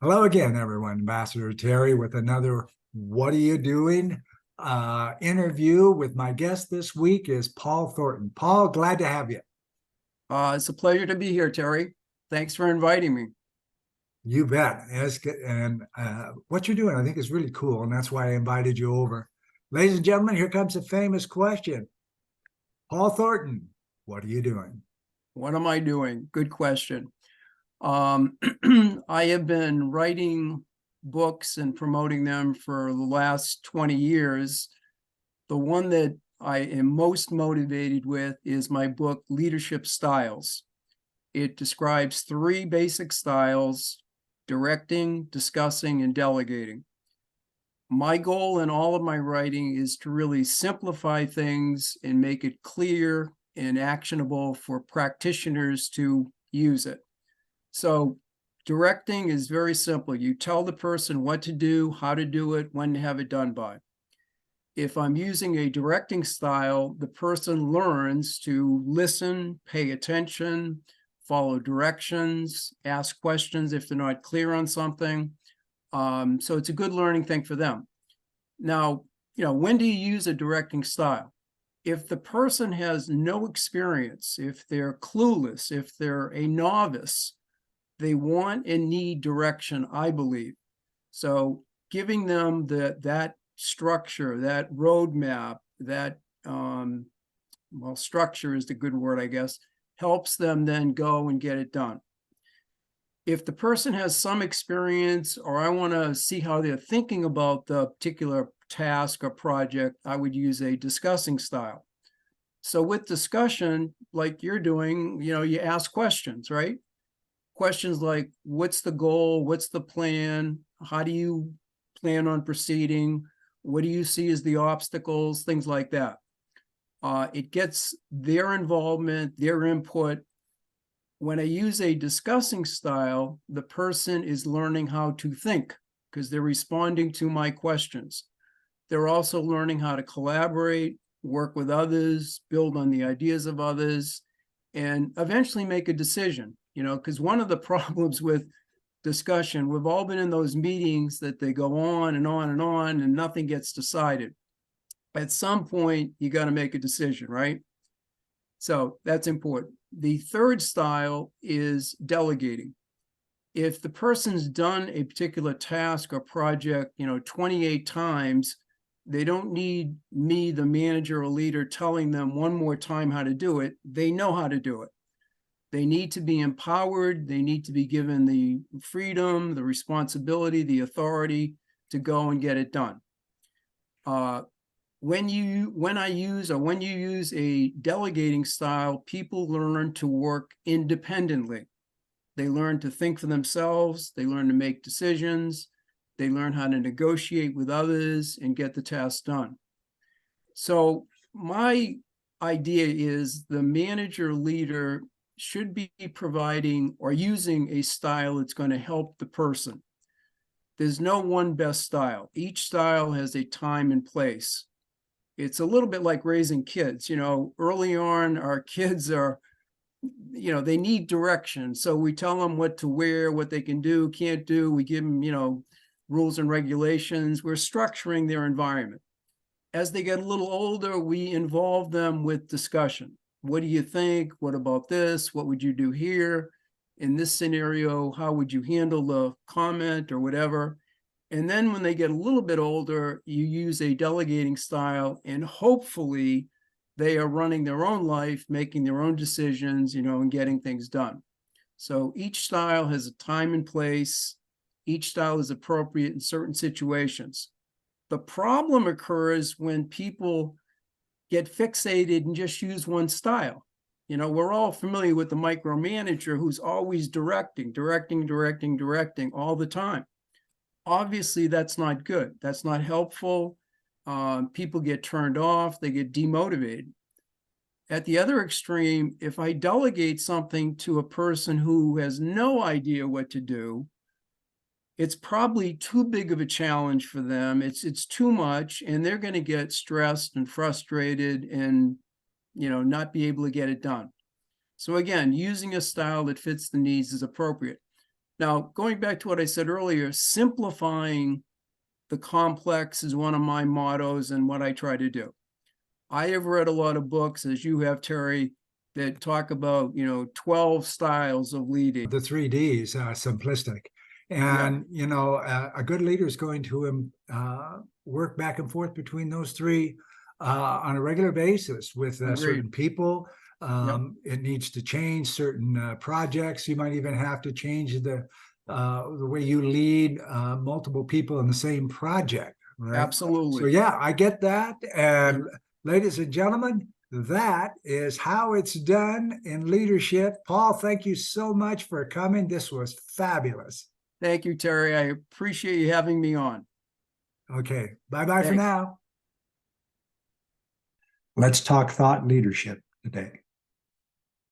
Hello again, everyone. Ambassador Terry with another What Are You Doing interview with my guest this week is Paul Thornton. Paul, glad to have you. It's a pleasure to be here, Terry. Thanks for inviting me. You bet. And what you're doing, I think, is really cool, and that's why I invited you over. Ladies and gentlemen, here comes a famous question. Paul Thornton, what are you doing? What am I doing? Good question. Um, I have been writing books and promoting them for the last 20 years. The one that I am most motivated with is my book, Leadership Styles. It describes three basic styles: directing, discussing, and delegating. My goal in all of my writing is to really simplify things and make it clear and actionable for practitioners to use it. So directing is very simple. You tell the person what to do, how to do it, when to have it done by. If I'm using a directing style, the person learns to listen, pay attention, follow directions, ask questions if they're not clear on something. So it's a good learning thing for them. Now, when do you use a directing style? If the person has no experience, if they're clueless, if they're a novice, they want and need direction, I believe. So giving them that structure, that roadmap, that structure is the good word, I guess, helps them then go and get it done. If the person has some experience, or I want to see how they're thinking about the particular task or project, I would use a discussing style. So with discussion, like you're doing, you ask questions, right? Questions like, what's the goal? What's the plan? How do you plan on proceeding? What do you see as the obstacles? Things like that. It gets their involvement, their input. When I use a discussing style, the person is learning how to think because they're responding to my questions. They're also learning how to collaborate, work with others, build on the ideas of others, and eventually make a decision. Because one of the problems with discussion, we've all been in those meetings that they go on and on and on and nothing gets decided. At some point, you got to make a decision, right? So that's important. The third style is delegating. If the person's done a particular task or project, 28 times, they don't need me, the manager or leader, telling them one more time how to do it. They know how to do it. They need to be empowered. They need to be given the freedom, the responsibility, the authority to go and get it done. When you use a delegating style, people learn to work independently. They learn to think for themselves. They learn to make decisions. They learn how to negotiate with others and get the task done. So my idea is the manager leader should be providing or using a style that's going to help the person. There's no one best style. Each style has a time and place. It's a little bit like raising kids. Early on, our kids are, they need direction. So we tell them what to wear, what they can do, can't do. We give them, rules and regulations. We're structuring their environment. As they get a little older, we involve them with discussion. What do you think? What about this? What would you do here? In this scenario, how would you handle the comment or whatever? And then when they get a little bit older, you use a delegating style, and hopefully they are running their own life, making their own decisions, and getting things done. So each style has a time and place. Each style is appropriate in certain situations. The problem occurs when people get fixated and just use one style. We're all familiar with the micromanager who's always directing all the time. Obviously, that's not good. That's not helpful. People get turned off. They get demotivated. At the other extreme, if I delegate something to a person who has no idea what to do, it's probably too big of a challenge for them. It's too much, and they're going to get stressed and frustrated and, not be able to get it done. So again, using a style that fits the needs is appropriate. Now, going back to what I said earlier, simplifying the complex is one of my mottos and what I try to do. I have read a lot of books, as you have, Terry, that talk about, 12 styles of leading. The 3Ds, simplistic. And, a good leader is going to work back and forth between those three on a regular basis with certain people. It needs to change certain projects. You might even have to change the way you lead multiple people in the same project, right? Absolutely. So yeah, I get that. And ladies and gentlemen, that is how it's done in leadership. Paul, thank you so much for coming. This was fabulous. Thank you, Terry. I appreciate you having me on. Okay, bye-bye for now. Let's talk thought leadership today.